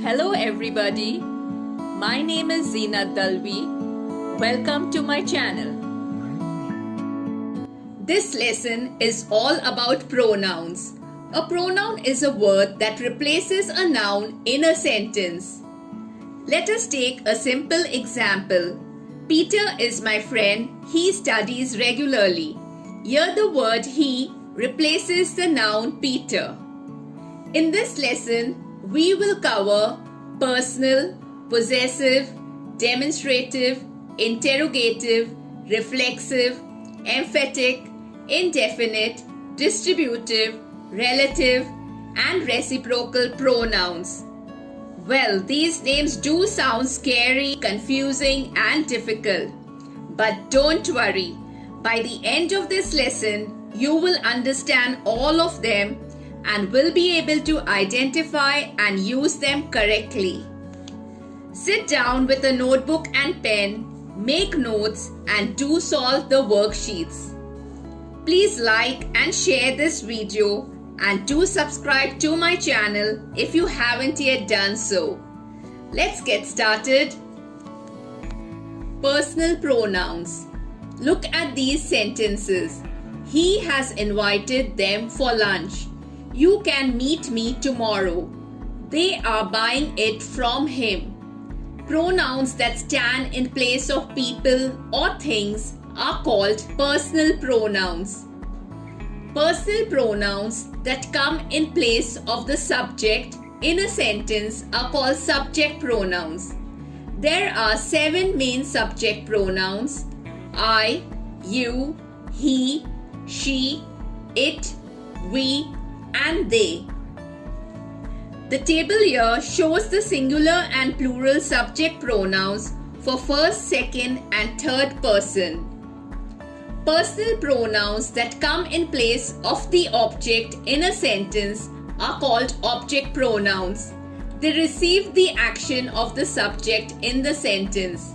Hello everybody, my name is Zeenat Dalvi. Welcome to my channel. This lesson is all about pronouns. A pronoun is a word that replaces a noun in a sentence. Let us take a simple example. Peter is my friend. He studies regularly. Here the word he replaces the noun Peter. In this lesson, we will cover personal, possessive, demonstrative, interrogative, reflexive, emphatic, indefinite, distributive, relative, and reciprocal pronouns. Well, these names do sound scary, confusing, and difficult. But don't worry. By the end of this lesson, you will understand all of them and will be able to identify and use them correctly. Sit down with a notebook and pen, make notes, and do solve the worksheets. Please like and share this video and do subscribe to my channel if you haven't yet done so. Let's get started. Personal pronouns. Look at these sentences. He has invited them for lunch. You can meet me tomorrow. They are buying it from him. Pronouns that stand in place of people or things are called personal pronouns. Personal pronouns that come in place of the subject in a sentence are called subject pronouns. There are 7 main subject pronouns: I, you, he, she, it, we, and they. The table here shows the singular and plural subject pronouns for first, second, and third person. Personal pronouns that come in place of the object in a sentence are called object pronouns. They receive the action of the subject in the sentence.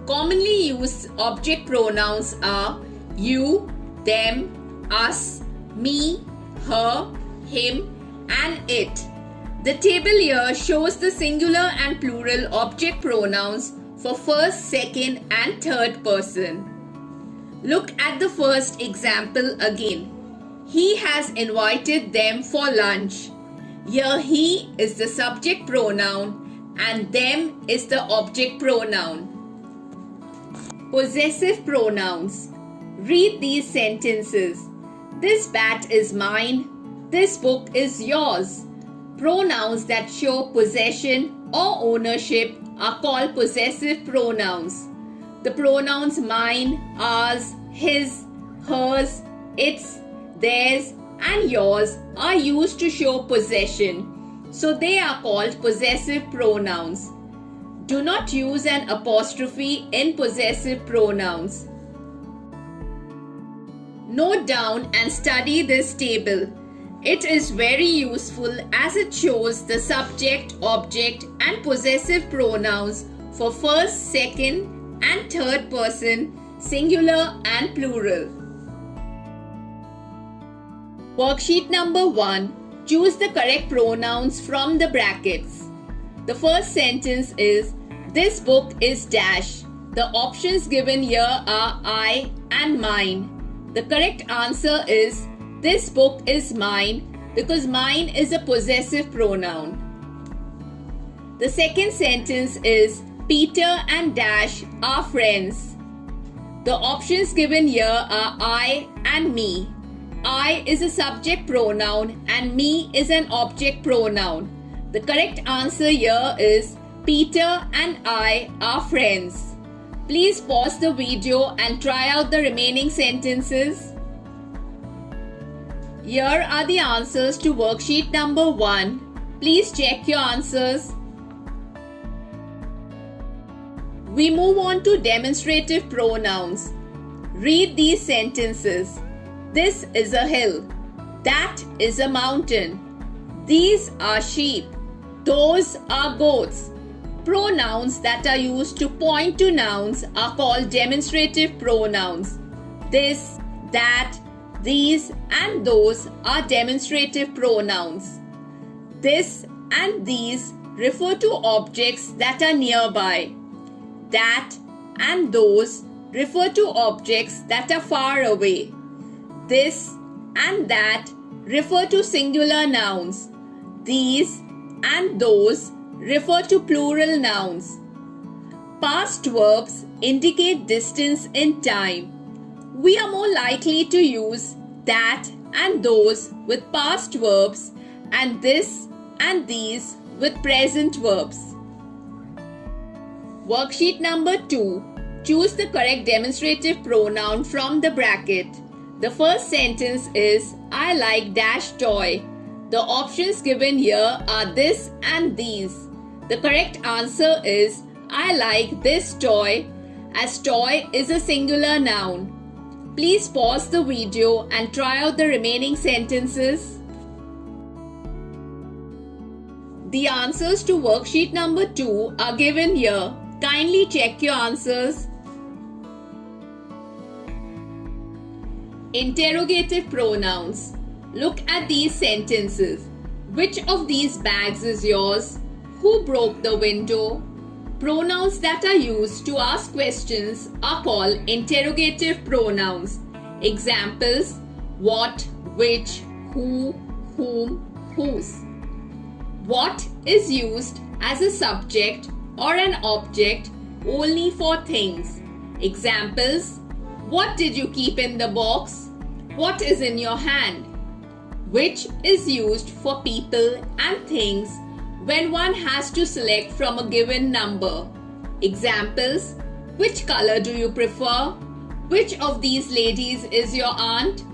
Commonly used object pronouns are you, them, us, me, her, him, and it. The table here shows the singular and plural object pronouns for first, second, and third person. Look at the first example again. He has invited them for lunch. Here he is the subject pronoun and them is the object pronoun. Possessive pronouns. Read these sentences. This bat is mine. This book is yours. Pronouns that show possession or ownership are called possessive pronouns. The pronouns mine, ours, his, hers, its, theirs, and yours are used to show possession, so they are called possessive pronouns. Do not use an apostrophe in possessive pronouns. Note down and study this table. It is very useful as it shows the subject, object, and possessive pronouns for first, second, and third person, singular and plural. Worksheet number 1. Choose the correct pronouns from the brackets. The first sentence is, this book is dash. The options given here are I and mine. The correct answer is, this book is mine because mine is a possessive pronoun. The second sentence is, Peter and dash are friends. The options given here are I and me. I is a subject pronoun and me is an object pronoun. The correct answer here is, Peter and I are friends. Please pause the video and try out the remaining sentences. Here are the answers to worksheet number 1. Please check your answers. We move on to demonstrative pronouns. Read these sentences. This is a hill. That is a mountain. These are sheep. Those are goats. Pronouns that are used to point to nouns are called demonstrative pronouns. This, that, these, and those are demonstrative pronouns. This and these refer to objects that are nearby. That and those refer to objects that are far away. This and that refer to singular nouns. These and those refer to plural nouns. Past verbs indicate distance in time. We are more likely to use that and those with past verbs and this and these with present verbs. Worksheet number 2. Choose the correct demonstrative pronoun from the bracket. The first sentence is, I like dash toy. The options given here are this and these. The correct answer is, I like this toy, as toy is a singular noun. Please pause the video and try out the remaining sentences. The answers to worksheet number 2 are given here. Kindly check your answers. Interrogative pronouns. Look at these sentences. Which of these bags is yours? Who broke the window? Pronouns that are used to ask questions are called interrogative pronouns. Examples: what, which, who, whom, whose. What is used as a subject or an object only for things. Examples: what did you keep in the box? What is in your hand? Which is used for people and things when one has to select from a given number. Examples: which color do you prefer? Which of these ladies is your aunt?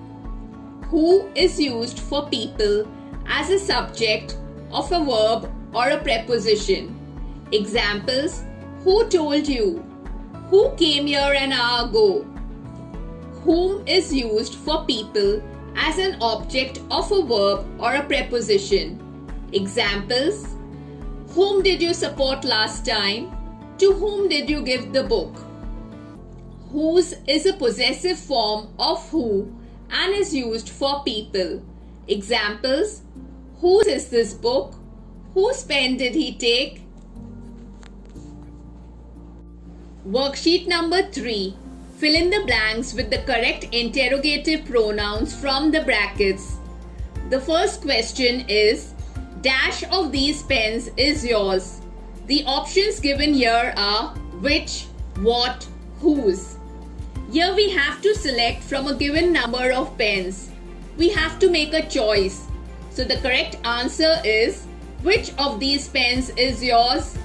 Who is used for people as a subject of a verb or a preposition. Examples: who told you? Who came here an hour ago? Whom is used for people as an object of a verb or a preposition. Examples: whom did you support last time? To whom did you give the book? Whose is a possessive form of who and is used for people. Examples: whose is this book? Whose pen did he take? Worksheet number 3. Fill in the blanks with the correct interrogative pronouns from the brackets. The first question is, dash of these pens is yours. The options given here are which, what, whose. Here we have to select from a given number of pens. We have to make a choice. So the correct answer is, which of these pens is yours?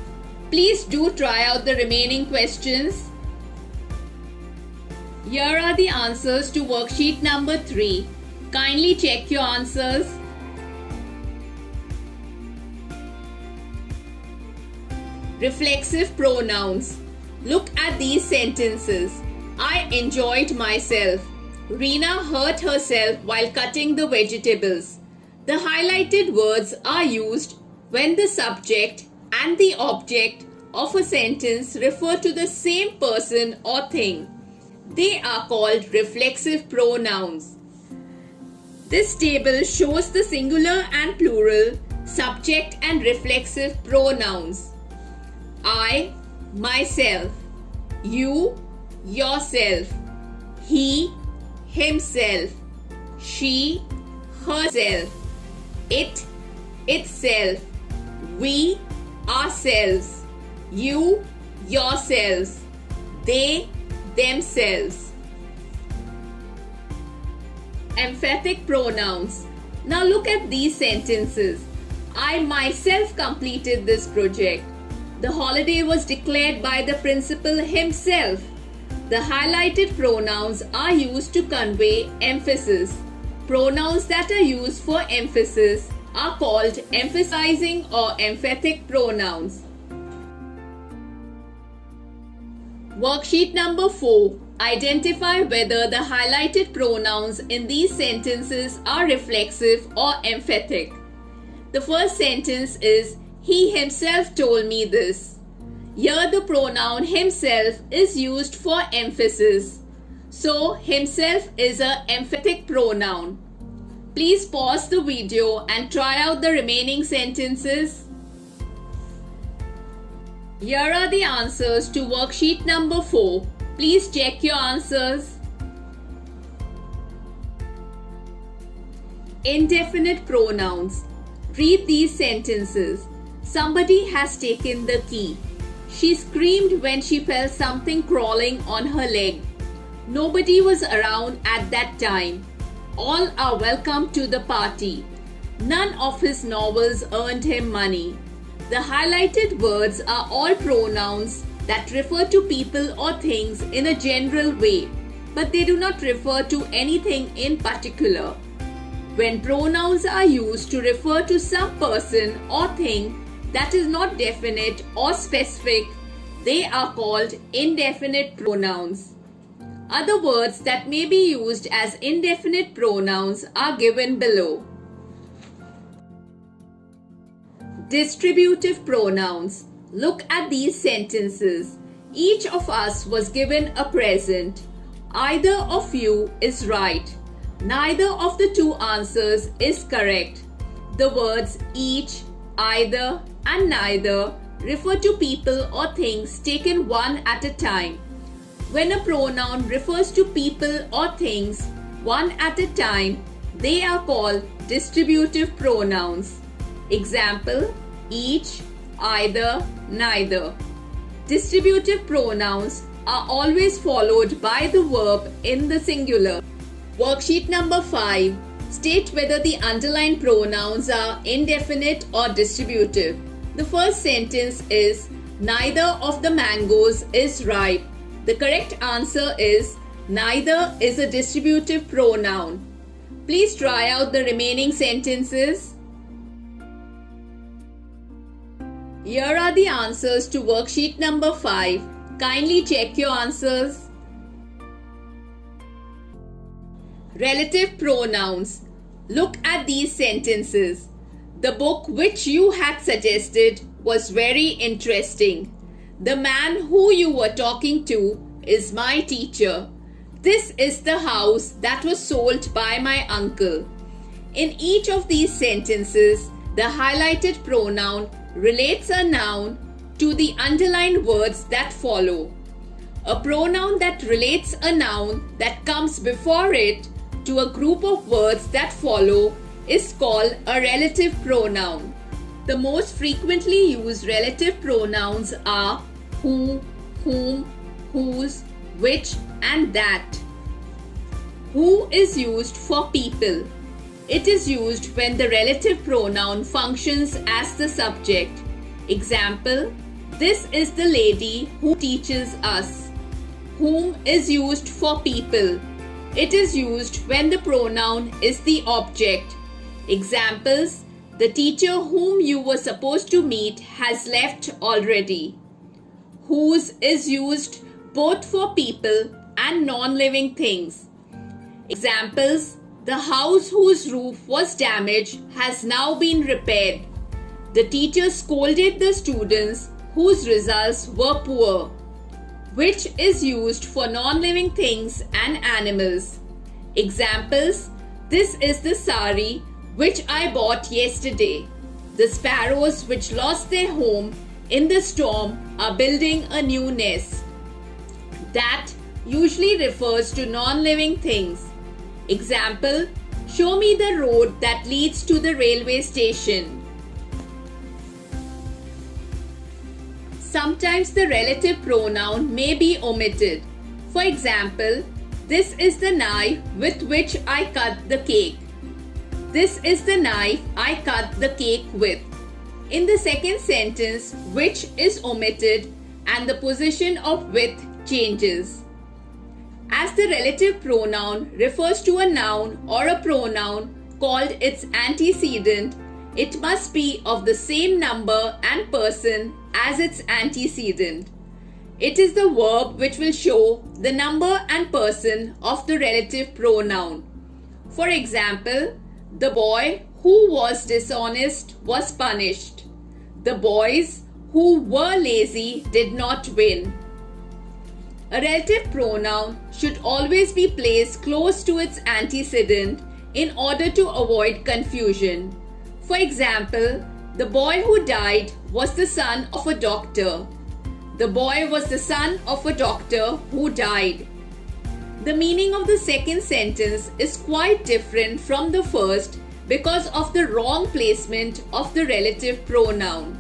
Please do try out the remaining questions. Here are the answers to worksheet number 3. Kindly check your answers. Reflexive pronouns. Look at these sentences. I enjoyed myself. Reena hurt herself while cutting the vegetables. The highlighted words are used when the subject and the object of a sentence refer to the same person or thing. They are called reflexive pronouns. This table shows the singular and plural, subject and reflexive pronouns. I, myself. You, yourself. He, himself. She, herself. It, itself. We, ourselves. You, yourselves. They, themselves. Emphatic pronouns. Now look at these sentences. I myself completed this project. The holiday was declared by the principal himself. The highlighted pronouns are used to convey emphasis. Pronouns that are used for emphasis are called emphasizing or emphatic pronouns. Worksheet number 4. Identify whether the highlighted pronouns in these sentences are reflexive or emphatic. The first sentence is, he himself told me this. Here the pronoun himself is used for emphasis. So himself is an emphatic pronoun. Please pause the video and try out the remaining sentences. Here are the answers to worksheet number 4. Please check your answers. Indefinite pronouns. Read these sentences. Somebody has taken the key. She screamed when she felt something crawling on her leg. Nobody was around at that time. All are welcome to the party. None of his novels earned him money. The highlighted words are all pronouns that refer to people or things in a general way, but they do not refer to anything in particular. When pronouns are used to refer to some person or thing that is not definite or specific, they are called indefinite pronouns. Other words that may be used as indefinite pronouns are given below. Distributive pronouns. Look at these sentences. Each of us was given a present. Either of you is right. Neither of the two answers is correct. The words each, either, and neither refer to people or things taken one at a time. When a pronoun refers to people or things one at a time, they are called distributive pronouns. Example: each, either, neither. Distributive pronouns are always followed by the verb in the singular. Worksheet number 5. State whether the underlined pronouns are indefinite or distributive. The first sentence is, neither of the mangoes is ripe. The correct answer is, neither is a distributive pronoun. Please try out the remaining sentences. Here are the answers to worksheet number 5. Kindly check your answers. Relative pronouns. Look at these sentences. The book which you had suggested was very interesting. The man who you were talking to is my teacher. This is the house that was sold by my uncle. In each of these sentences, the highlighted pronoun relates a noun to the underlined words that follow. A pronoun that relates a noun that comes before it to a group of words that follow is called a relative pronoun. The most frequently used relative pronouns are who, whom, whose, which, and that. Who is used for people. It is used when the relative pronoun functions as the subject. Example: this is the lady who teaches us. Whom is used for people. It is used when the pronoun is the object. Examples: the teacher whom you were supposed to meet has left already. Whose is used both for people and non-living things. Examples: the house whose roof was damaged has now been repaired. The teacher scolded the students whose results were poor. Which is used for non-living things and animals. Examples: this is the sari which I bought yesterday. The sparrows which lost their home in the storm are building a new nest. That usually refers to non-living things. Example: show me the road that leads to the railway station. Sometimes the relative pronoun may be omitted. For example, this is the knife with which I cut the cake. This is the knife I cut the cake with. In the second sentence, which is omitted and the position of with changes. As the relative pronoun refers to a noun or a pronoun called its antecedent, it must be of the same number and person as its antecedent. It is the verb which will show the number and person of the relative pronoun. For example, the boy who was dishonest was punished. The boys who were lazy did not win. A relative pronoun should always be placed close to its antecedent in order to avoid confusion. For example, the boy who died was the son of a doctor. The boy was the son of a doctor who died. The meaning of the second sentence is quite different from the first because of the wrong placement of the relative pronoun.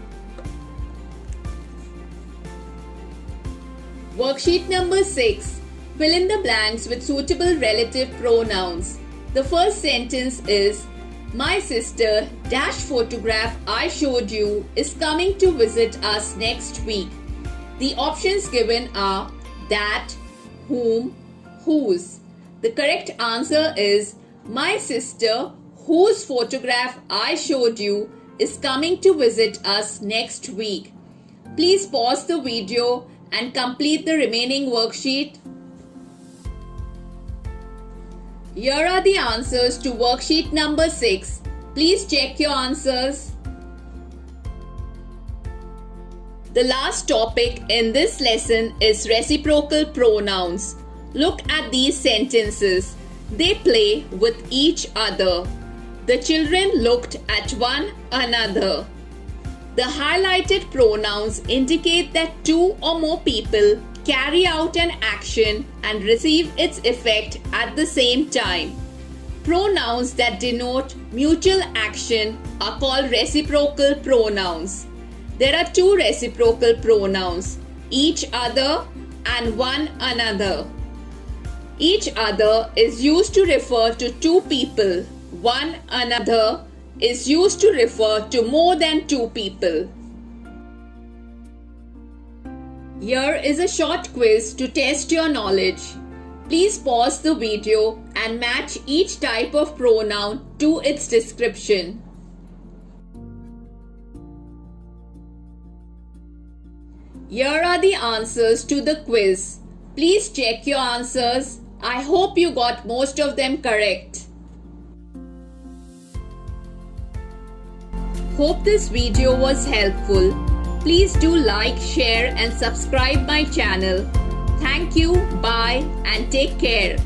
Worksheet number 6. Fill in the blanks with suitable relative pronouns. The first sentence is, my sister dash photograph I showed you is coming to visit us next week. The options given are that, whom, whose. The correct answer is, my sister whose photograph I showed you is coming to visit us next week. Please pause the video and complete the remaining worksheet. Here are the answers to worksheet number 6. Please check your answers. The last topic in this lesson is reciprocal pronouns. Look at these sentences. They play with each other. The children looked at one another. The highlighted pronouns indicate that two or more people carry out an action and receive its effect at the same time. Pronouns that denote mutual action are called reciprocal pronouns. There are two reciprocal pronouns, each other and one another. Each other is used to refer to two people. One another is used to refer to more than two people. Here is a short quiz to test your knowledge. Please pause the video and match each type of pronoun to its description. Here are the answers to the quiz. Please check your answers. I hope you got most of them correct. Hope this video was helpful. Please do like, share and subscribe my channel. Thank you, bye and take care.